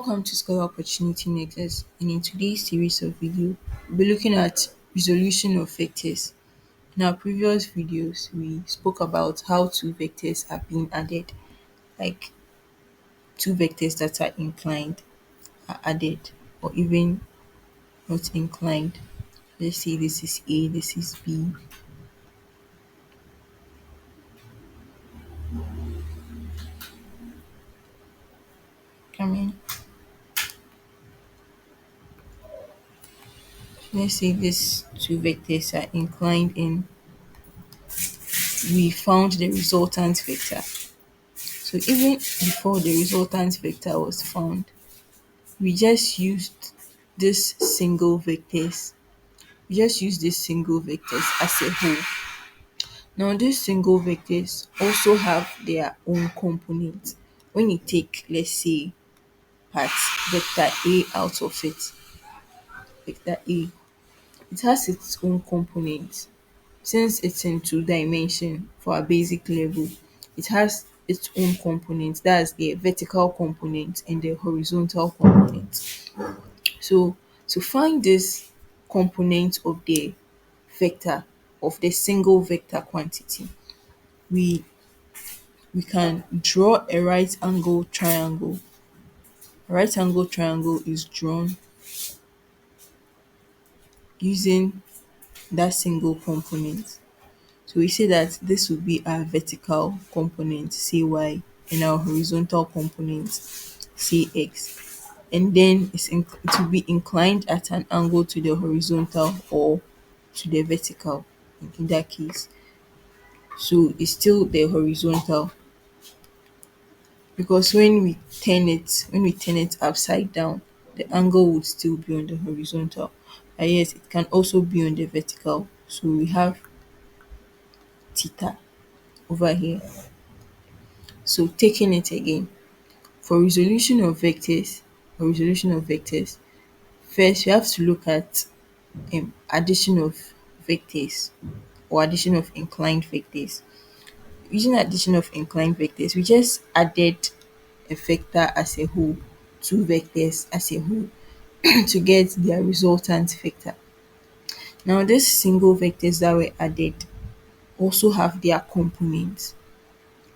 Welcome to Scholar Opportunity Nexus, and in today's series of video, we'll be looking at resolution of vectors. In our previous videos, we spoke about how two vectors are being added, like two vectors that are inclined are added, or even not inclined. Let's say this is A, this is B. Come in. Let's say these two vectors are inclined in. We found the resultant vector. So even before the resultant vector was found, we just used this single vectors. We just use this single vectors as a whole. Now these single vectors also have their own components. When you take, let's say, part vector A out of it, vector A, it has its own components. Since it's in two dimension for a basic level, it has its own components. That's the vertical component and the horizontal component. So to find this component of the vector, of the single vector quantity, we we can draw a right angle triangle. A right angle triangle is drawn using that single component. So we say that this will be our vertical component, say y, and our horizontal component, say x. And then it will be inclined at an angle to the horizontal or to the vertical in that case. So it's still the horizontal, because when we turn it upside down, the angle would still be on the horizontal. And yes, it can also be on the vertical. So we have theta over here. So taking it again, for resolution of vectors, first we have to look at addition of vectors, or addition of inclined vectors. Using addition of inclined vectors, we just added a vector as a whole, two vectors as a whole, to get their resultant vector. Now these single vectors that were added also have their components,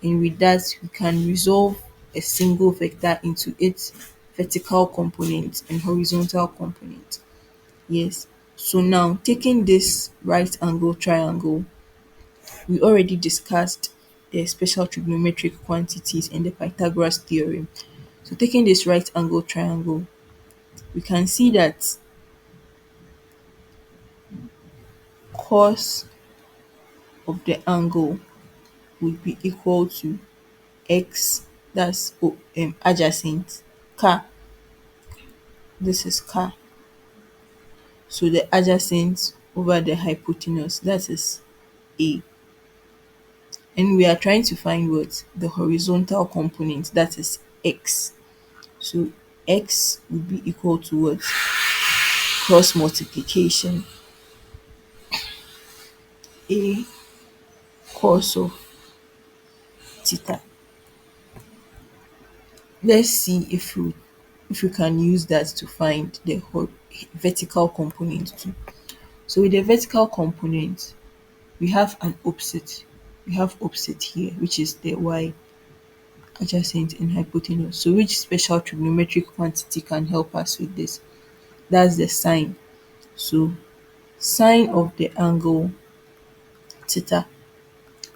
and with that we can resolve a single vector into its vertical component and horizontal component. Yes. So now taking this right angle triangle, we already discussed the special trigonometric quantities and the Pythagoras theorem. So taking this right angle triangle, we can see that cos of the angle would be equal to x, that's adjacent, k, this is k. So the adjacent over the hypotenuse, that is a. And we are trying to find what? The horizontal component, that is x. So x would be equal to what? Cross multiplication a cos of theta. Let's see if we can use that to find the vertical component too. So with the vertical component, we have an opposite. We have opposite here, which is the y, adjacent and hypotenuse. So which special trigonometric quantity can help us with this? That's the sine. So sine of the angle theta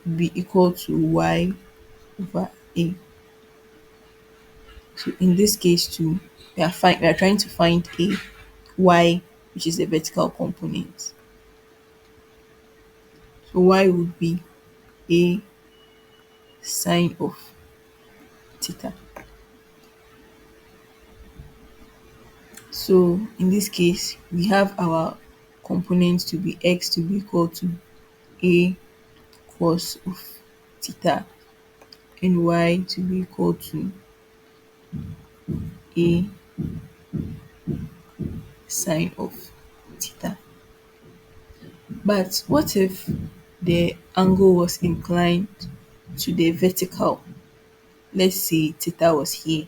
will be equal to y over a. So in this case too, we are trying to find a y, which is the vertical component. So y would be a sine of theta. So in this case, we have our components to be x to be equal to a cos of theta, and y to be equal to a sine of theta. But what if the angle was inclined to the vertical? Let's say theta was here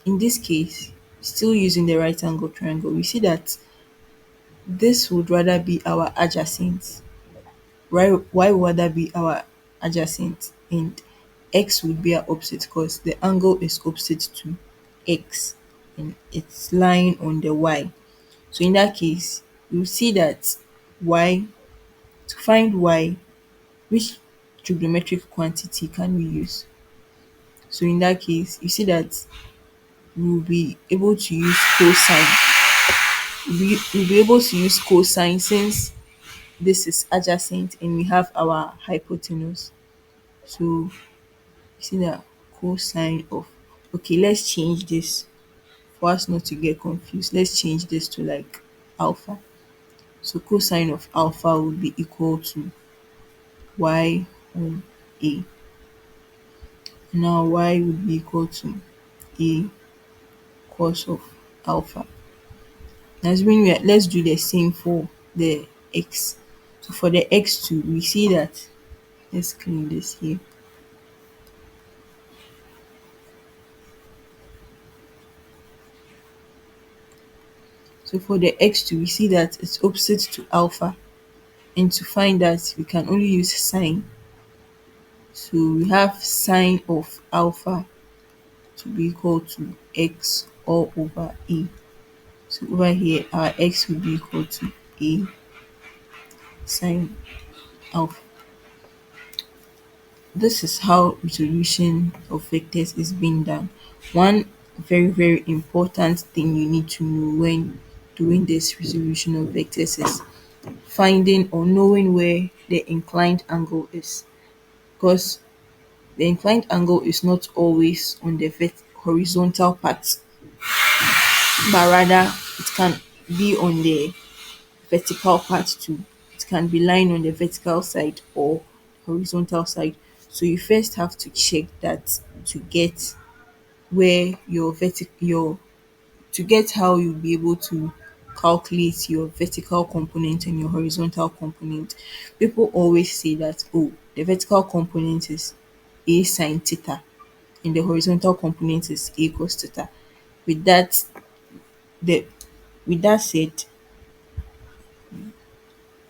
in this case, still using the right angle triangle, we see that this would rather be our adjacent. Why would that be our adjacent? And x would be our opposite because the angle is opposite to x and it's lying on the y. So in that case, you see that y, to find y, which trigonometric quantity can we use? So in that case, you see that we'll be able to use cosine. We'll be able to use cosine since this is adjacent and we have our hypotenuse. So you see that cosine of, okay, let's change this for us not to get confused. Let's change this to like alpha. So cosine of alpha would be equal to y on a. Now y would be equal to a cos of alpha. That's when we are, let's do the same for the x. So for the x2, we see that, let's clean this here. So for the x2, we see that it's opposite to alpha. And to find that, we can only use sine. So we have sine of alpha to be equal to x all over a. So over here, our x will be equal to a sine alpha. This is how resolution of vectors is being done. One very, very important thing you need to know when doing this resolution of vectors is finding or knowing where the inclined angle is. Because the inclined angle is not always on the horizontal part, but rather it can be on the vertical part too. It can be lying on the vertical side or horizontal side. So you first have to check that to get where your to get how you'll be able to calculate your vertical component and your horizontal component. People always say that, oh, the vertical component is a sine theta and the horizontal component is a cos theta. With that, the with that said,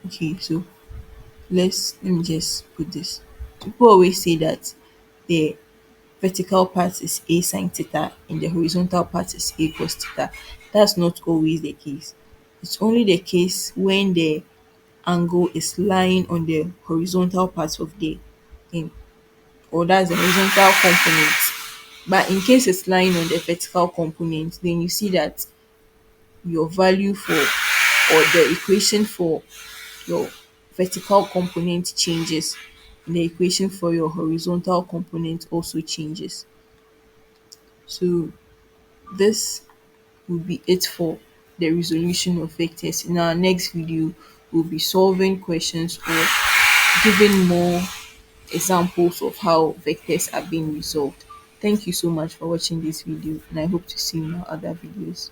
okay, so let me just put this. People always say that the vertical part is a sine theta and the horizontal part is a cos theta. That's not always the case. It's only the case when the angle is lying on the horizontal part of the thing, or that's the horizontal component. But in case it's lying on the vertical component, then you see that your value for, or the equation for your vertical component changes, and the equation for your horizontal component also changes. So this will be it for the resolution of vectors. In our next video, we'll be solving questions or giving more examples of how vectors are being resolved. Thank you so much for watching this video, and I hope to see you in our other videos.